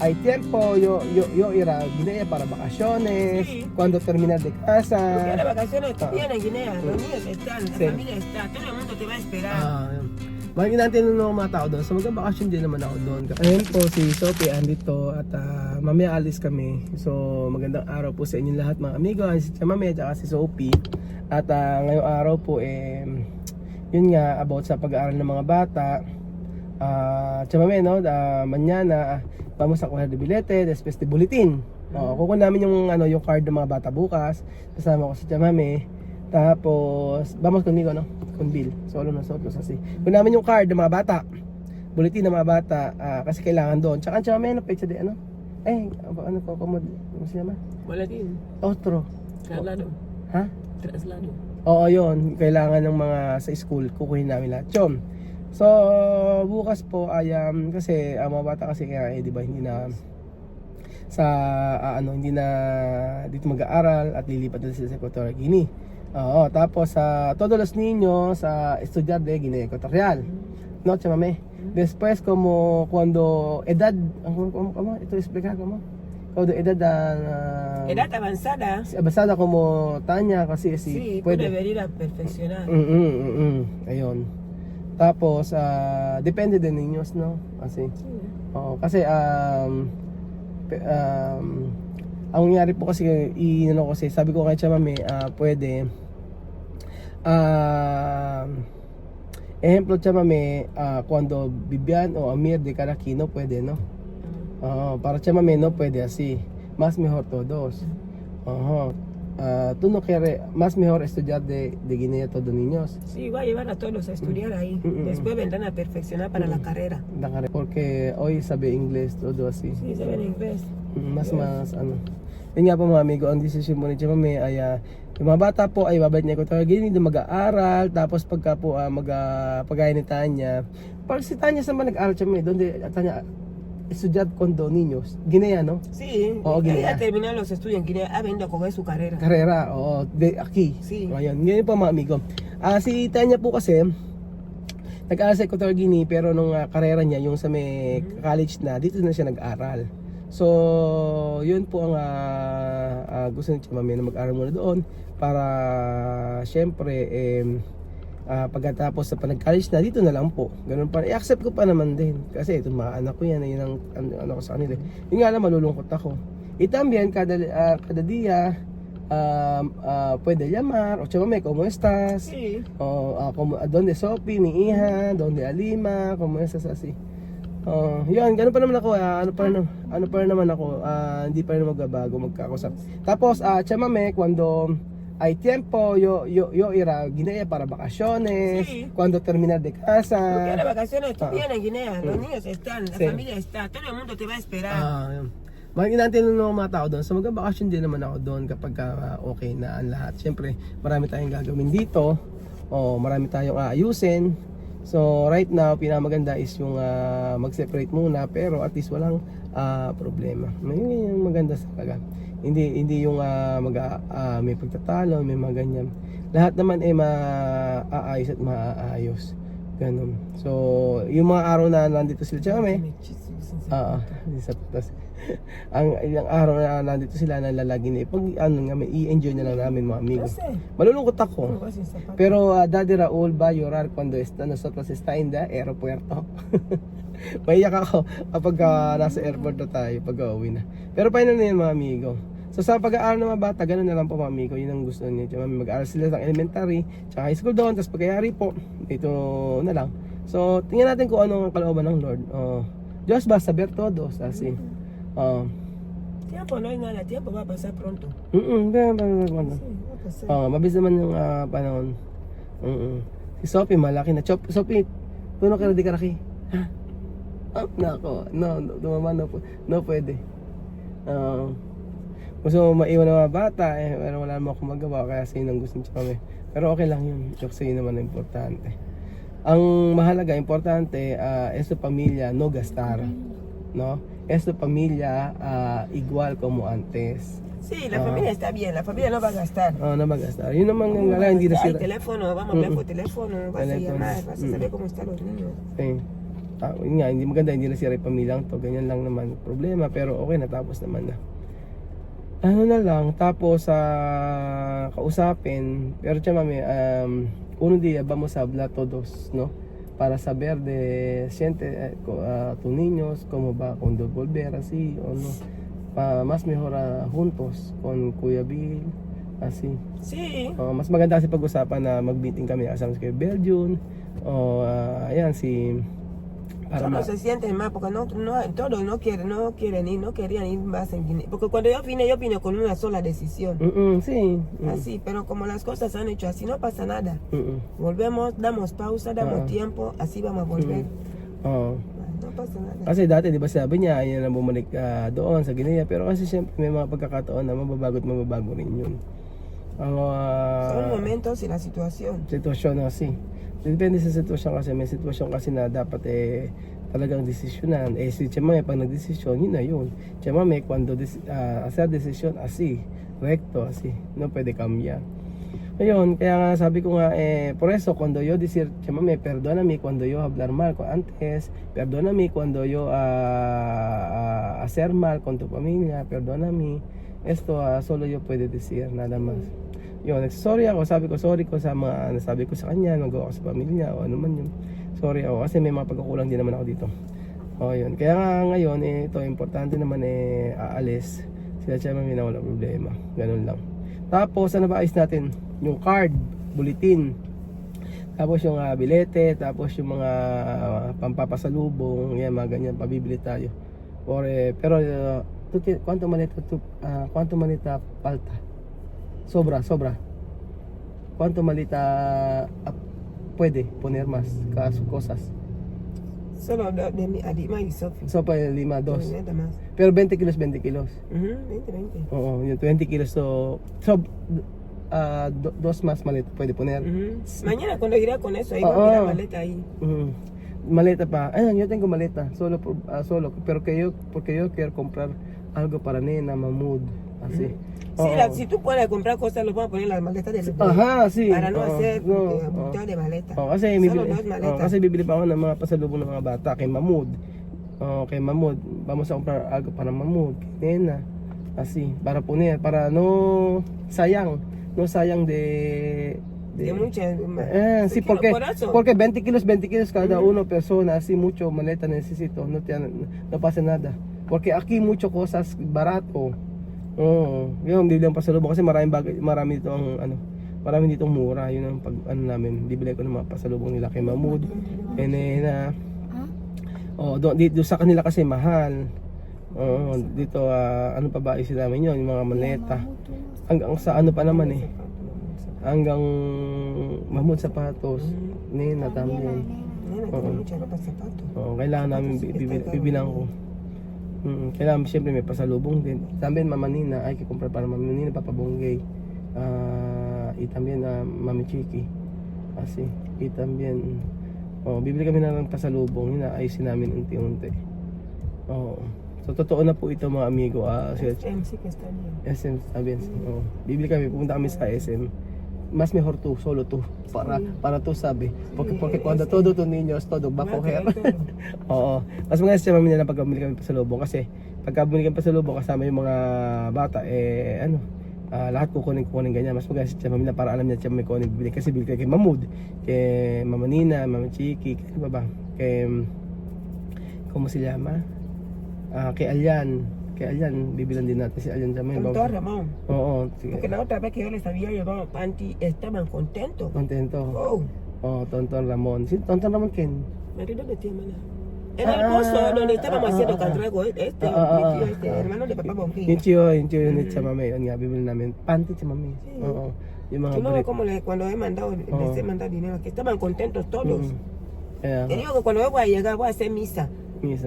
hay tiempo, yo ir a Guinea para vacaciones, Sí. cuando terminar de Porque casa. las vacaciones tú Ah. vienes en Guinea, los niños están, la Sí. familia está, todo el mundo te va a esperar. Makikita natin ng mga tao doon. So magka-vacation din naman ako doon. Ayun po si Sophie andito at mamaya alis kami. So magandang araw po sa inyong lahat mga amigo. Si Chamame at si Sophie. At ngayong araw po yun nga about sa pag-aaral ng mga bata. Chamame no, mañana vamos a coger de billete, después de bulletin. Kukunin namin yung card ng mga bata bukas. Kasama ko si Chamame. Tapos, vamos conmigo, no? Con Bill. Solo nosotros, así. Kung namin yung card ng mga bata. Bulletin ng mga bata. Kasi kailangan doon. Tsaka may pecha de, ano? Ano se llama? Boletín, Otro. traslado, Ha? traslado. Oo, yun. Kailangan ng mga sa school. Kukuhin namin lahat. Yun. So, bukas po ay, kasi, mga bata kasi kaya, di ba, hindi na hindi na dito mag-aaral at lilipat na sila sa Equatorial Guinea. Tapos todos los niños estudiar de Guinea Ecuatorial. No, chamame. Después como cuando edad, ¿cómo? Ito explicar cómo? Cuando edad Edad avanzada, avanzada como Tanya kasi sí, puede. puede venir a perfeccionar. Ayun. Tapos depende de niños, no? Kasi kasi ang nangyari po kasi kasi sabi ko kay Chamame pwede ejemplo Chamame cuando Vivian o Amir de Caraquino pwede no para Chamame no pwede así más mejor todos tú no quieres más mejor estudiar de Guinea todos niños. Sí, va a llevar a todos a estudiar ahí. Después vendrán a perfeccionar para la carrera. Porque hoy sabe inglés todo así. Sí, saben inglés. Mas ano. Yun nga po mga amigo, ang decision po ni Chamame ay yung mga bata po ay babalik niya Equatorial Guinea na mag-aaral. Tapos pagka po pagaya ni Tanya, pag si Tanya saan ba nag-aaral Chamame? Doon Tanya estudiar con dos niños. Guinea, no? Sí, Guinea. ella terminó los estudios en Guinea, ha venido a coger su carrera. Carrera, de aquí. Sí. Ayun, ngayon po mga amigo. Si Tanya po kasi nag-aaral sa Equatorial Guinea pero nung karera niya yung sa may college na, dito na siya nag-aaral. So, yun po ang gusto ni Chamame na mag-aral muna doon para syempre pagkatapos sa panag-college na dito na lang po. Ganun pa. I-accept ko pa naman din kasi itong mga anak ko yan, yun ang ano ko sa kanila. Yung nga lang malulungkot ako. Itambién cada día puede llamar o Chamame, ¿cómo estás? Sí. ¿Dónde Sophie, mi hija? ¿Dónde Alima? ¿Cómo estás así? Yun, ganun pa naman ako, ano pa naman ako, hindi pa rin magbabago, magkakausap. Tapos, Chamame, cuando hay tiempo, yo ir a Guinea para vacaciones, Sí. cuando terminar de casa. Porque las vacaciones tú vienes en Guinea, los niños están, la Sí. familia está, todo el mundo te va a esperar. Yun. Makikita natin ng mga tao doon. So mag-vacation din naman ako doon kapag okay na ang lahat. Siyempre, marami tayong gagawin dito. Marami tayong aayusin. So right now, pinamaganda is yung mag-separate muna pero at least walang problema. Yun yung maganda talaga. Hindi yung may pagtatalo, may mga ganyan. Lahat naman ay maaayos at maaayos. Ganun. So, yung mga araw na nandito sila Chamame, ang araw na nandito sila na lalagi na may i-enjoy na lang namin mga amigo. Malulungkot ako. Pero Daddy Raul va a llorar cuando nosotros está in the aeropuerto. Maiyak ako kapag nasa airport na tayo pag uwi na. Pero paano na yan mga amigo. So sa pag-aaral ng mga bata, ganun na lang po mga amigo. Yun ang gusto niya. Mag-aaral sila ng elementary, tsaka high school doon, tapos pagkayari po, ito na lang. So tingnan natin kung ano ang kalooban ng Lord. Diyos va a saber todos, así. Tiempo no hay nada, tiempo va a pasar pronto. Sí, va a pasar. mabilis naman yung panahon. Si Sophie malaki na. Sophie, puno ka na di karaki. Ha? Nako, no, dumaman no pwede. Gusto mo maiwan ng mga bata pero wala naman akong magawa kaya sa'yo nang gusto niya kami. Pero okay lang yun, joke sa'yo naman ang importante. Ang mahalaga, importante, es tu pamilya no gastar, no? Es tu pamilya igual como antes. Sí, la familia está bien, la familia no va a gastar. No va a gastar. Yun naman ang gala, hindi na Hay sila. teléfono, vamos a hablar por teléfono, vas a Teléfono. llamar, vas a saber cómo están los niños. Sí. Yun nga, hindi maganda, hindi nasira yung pamilyang to. Ganyan lang naman problema, pero okay, natapos naman na. Ano na lang, tapos kausapin, pero tiyan mami, uno día vamos a hablar todos, ¿no? Para saber de siente tus niños, cómo va cuando volver así o no. Más mejor juntos con Kuya Bill, así. Sí. Mas maganda kasi pag-usapan na mag-meeting kami kasama si Kuya Belgium o ayan si para Todos se sienten mal porque todos no querían ir más en Guinea. Porque cuando yo vine con una sola decisión. Sí. Así, pero como las cosas han hecho así, no pasa nada. Volvemos, damos pausa, damos tiempo, así vamos a volver. No pasa nada. Kasi dati, di ba sabi niya, ayaw na bumalik doon sa Guinea. Pero kasi siyempre may mga pagkakataon na mababago at mababago rin yun. Son momentos y la situación. Sitwasyon na kasi. Depende sa sitwasyon kasi. May sitwasyon kasi na dapat talagang desisyonan. Si Chemame, pag nagdesisyon, yun na yun. Chemame, cuando hacer desisyon, así, recto, así. No puede cambiar. Ayun, kaya nga sabi ko nga, por eso, cuando yo decir, Chemame, perdóname cuando yo hablar mal antes, perdóname cuando yo hacer mal con tu familia, perdóname. Esto solo yo puedo decir, nada más. Yun, sorry ako, sabi ko sorry ko sa mga nasabi ko sa kanya, nagawa ko sa pamilya o ano man yun. Sorry ako kasi may mga pagkukulang din naman ako dito. Yun. Kaya nga ngayon, ito, importante naman aalis. Sila siya may wala problema. Ganun lang. Tapos, ano ba ayos natin? Yung card, bulletin. Tapos yung bilete, tapos yung mga pampapasalubong, yan, mga ganyan, pabibili tayo. Pero, ¿cuánto maleta falta? Sobra. ¿Cuánto malita puede poner más cosas? Solo de Adima y Sophie. So, pa 5, 2. Nada más. Pero 20 kilos. 20. Oo, yung 20 kilos. So dos más maleta puede poner. Mañana cuando irá con eso, ahí va a mirar maleta ahí. Maleta pa. Ayun, yo tengo maleta. Solo, pero porque yo quiero comprar algo para nena, Mahmoud. Así. Sí, si tú puedes comprar cosas, los vamos a poner en las maletas del bebé. Ajá, sí. Para no hacer buteos de maleta. Kasi Solo dos maletas. kasi bibili pa ako ng mga pasalubong ng mga bata kay Mahmoud. Kay Mahmoud, vamos a comprar algo para Mahmoud, kay nena. Así, para poner, para no sayang de muchas. sí, porque 20 kilos cada uno persona, así mucho maleta necesito, no pasa nada. Porque aquí mucho cosas barato. Yung bibili ang pasalubong kasi marami ditong mura. Yun ang namin, bibili ko ng mga pasalubong nila kay Mahmoud, nena. Dito sa kanila kasi mahal. Dito ano pa ba isa namin yun, yung mga maleta. Hanggang sa ano pa naman hanggang Mahmoud sapatos, nena también. Kailangan namin bibilang ko. Kailangan siyempre may pasalubong din. También Mama Nina, hay que comprar para Mama Nina, Papa Bonggay. Y también Mami Chiki. Así. Y también bibili kami ng pasalubong, ayusin namin unti-unti. So totoo na po ito mga amigo. SM sí que está bien. SM está bien. Bibili kami, pupunta kami sa SM. Más mejor tú, solo tú, para tú sabi. Porque cuando todo tus niños, todo va a coger. Mas maganda siya mami nila pag bumili kami pasalubong kasi pagka bumili kami pasalubong kasama yung mga bata, lahat kukunin ganyan. Mas maganda siya mami na para alam niya siya may kukunin bibili. Kasi bibili kay Mahmoud, kay Mama Nina, Mama Chiki, kay ¿cómo se llama? Kay Alyan, bibilan din natin si Alyan Jamay. Con todo Ramón. Oo. Porque la otra vez que yo les había llevado panty, estaban contentos. Contento. Tonton Ramon. Si Tonton Ramon quién? Marido de tía Mana. En el pozo donde estábamos haciendo cangrego, mi tío, hermano de papá Bonqui. Yung chiyo ni Chamame. Yun nga, bibili namin. Panty Chamame. Oo. Yung mga no, como cuando he mandado, les he mandado dinero, que estaban contentos todos. Te digo que cuando yo voy a llegar, voy a hacer misa.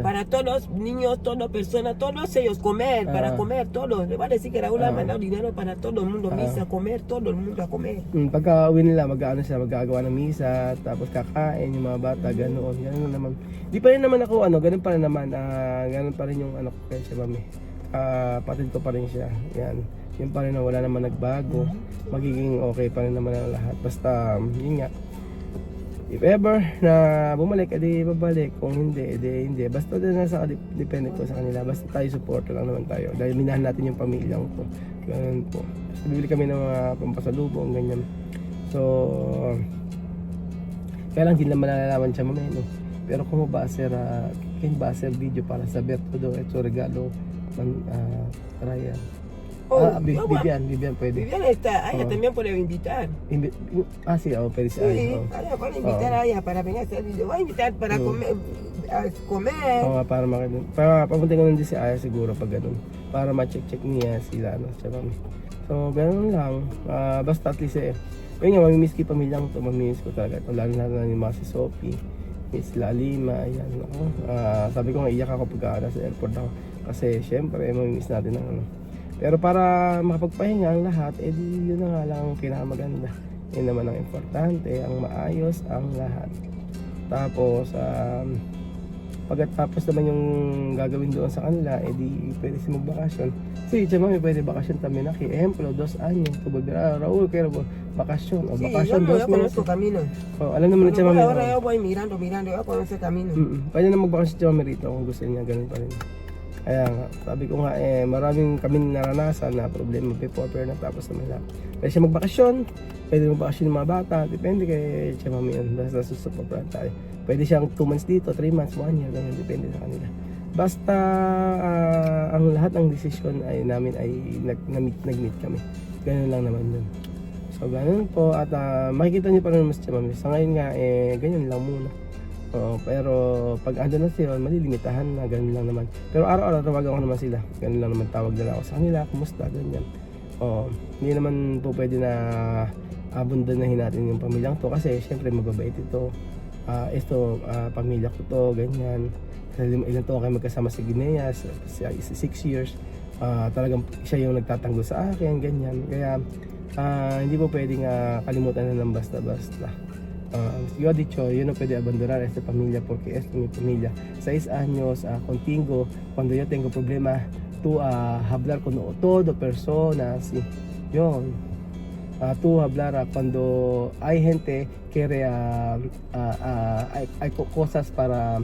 Para todos los niños, todas personas, todos ellos comer, para comer todos. Le voy a decir que Raúl ha mandado dinero para todo el mundo, misa, comer, todo el mundo a comer. Pagka uwi nila, magagawa ng misa, tapos kakain yung mga bata, ganoon. Ganoon naman. Di pa rin naman ako, ganun pa rin naman, ganun pa rin yung ko kay siya, mami. Patid ko pa rin siya. Yan. Yun pa rin na wala naman nagbago. Magiging okay pa rin naman ang lahat. Basta, yun nga. if ever na bumalik, edi babalik. Kung hindi, edi hindi. Basta din nasa depende po sa kanila. Basta tayo support lang naman tayo. Dahil minahan natin yung pamilyang to. Ganun po. So, bibili kami ng mga pampasalubong, ganyan. So, kaya lang hindi naman malalaman siya mamaya, no? Pero kung mabaser, baser video para sa Berto, ito regalo, Ryan. Vivian pwede. Vivian está, a ella también puede invitar. Sí, pwede si Sí, Aya. ella puede invitar a ella para venir a hacer video. Voy a invitar para comer. Oo nga, para makinig. Papunta ko nun din si Aya siguro pag ganun. Para ma-check niya sila, no? So, ganun lang. Basta at least yun nga, mamimiss ko yung pamilyang to. Mamimiss ko talaga ito. Lalo na yung mga si Sophie, Miss Lalima, ayan. Sabi ko nga, iyak ako pag nasa airport ako. Kasi syempre, mamimiss natin ang ano. Pero para makapagpahinga ang lahat, edi yun na nga lang ang pinakamaganda. Yun naman ang importante, ang maayos ang lahat. Tapos, pagkatapos naman yung gagawin doon sa kanila, edi pwede si magbakasyon. Si Mami pwede bakasyon también aquí. Ejemplo, 2 años. Raúl, quiero bakasyon. O bakasyon, 2 meses. Camino. Alam naman ni Mami. Ahora yo voy mirando, yo conozco camino. Pwede na magbakasyon si Mami rito kung gusto niya, ganun pa rin. Kaya nga, sabi ko nga maraming kami naranasan na problema before pero natapos naman lahat. Pwede siya magbakasyon, pwede magbakasyon ng mga bata, depende kay Tia Mami yun, basta susuportahan tayo. Pwede siyang 2 months dito, 3 months, 1 year, ganyan, depende sa kanila. Basta ang lahat ng desisyon ay namin ay nag-meet kami. Ganun lang naman yun. So ganun po at makikita niyo pa rin mas Tia Mami. Sa ngayon nga ganyan lang muna. Pero pag ando na sila, malilimitahan na, ganun lang naman. Pero araw-araw tawagan ko naman sila. Ganun lang naman, tawag nila ako sa kanila, kumusta, ganyan. Hindi naman po pwede na abundonahin natin yung pamilyang to kasi syempre magbabait ito. Pamilya ko to, ganyan. Kasi ilan to kayo magkasama sa Guinea, 6 years. Talagang siya yung nagtatanggol sa akin, ganyan. Kaya hindi po pwedeng kalimutan na ng basta-basta. Yo he dicho, yo no puedo abandonar a esta familia porque esta es mi familia. 6 años contigo, cuando yo tengo problema, tú hablar con todo personas, yun. Tú hablar cuando hay gente que hay cosas para,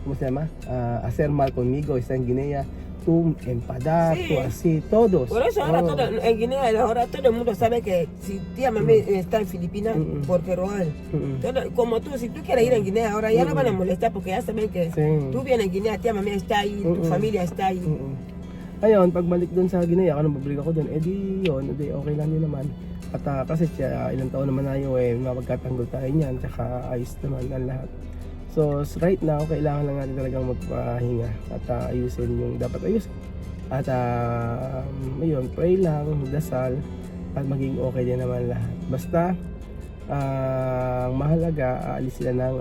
¿cómo se llama? Hacer mal conmigo, está en Guinea. Tú empadar, tú así, todos. Por eso ahora en Guinea, ahora todo el mundo sabe que si Tia Mami está en Filipinas, porque Roal. Como tú, si tú quieres ir en Guinea, ahora ya no van a molestar porque ya saben que tú vienes en Guinea, Tia Mami está ahí, tu familia está ahí. Ayun, pagbalik doon sa Guinea, anong babalik ako doon, edi yun, edi okay lang din naman. At kasi ilang taon naman na yun, mapagkatanggol tayo niyan, tsaka ayos naman ang lahat. So right now, kailangan lang natin talagang magpahinga at ayusin yung dapat ayusin. At ayun, pray lang, dasal, at maging okay din naman lahat. Basta, ang mahalaga, aalis sila ng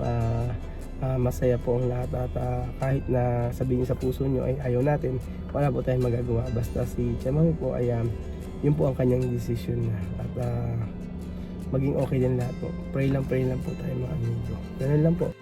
masaya po ang lahat. At kahit na sabihin sa puso nyo ay ayaw natin, wala po tayong magagawa. Basta si Tia Mami po ay yun po ang kanyang decision na. At maging okay din lahat po. Pray lang po tayo mga amigo. Ganun lang po.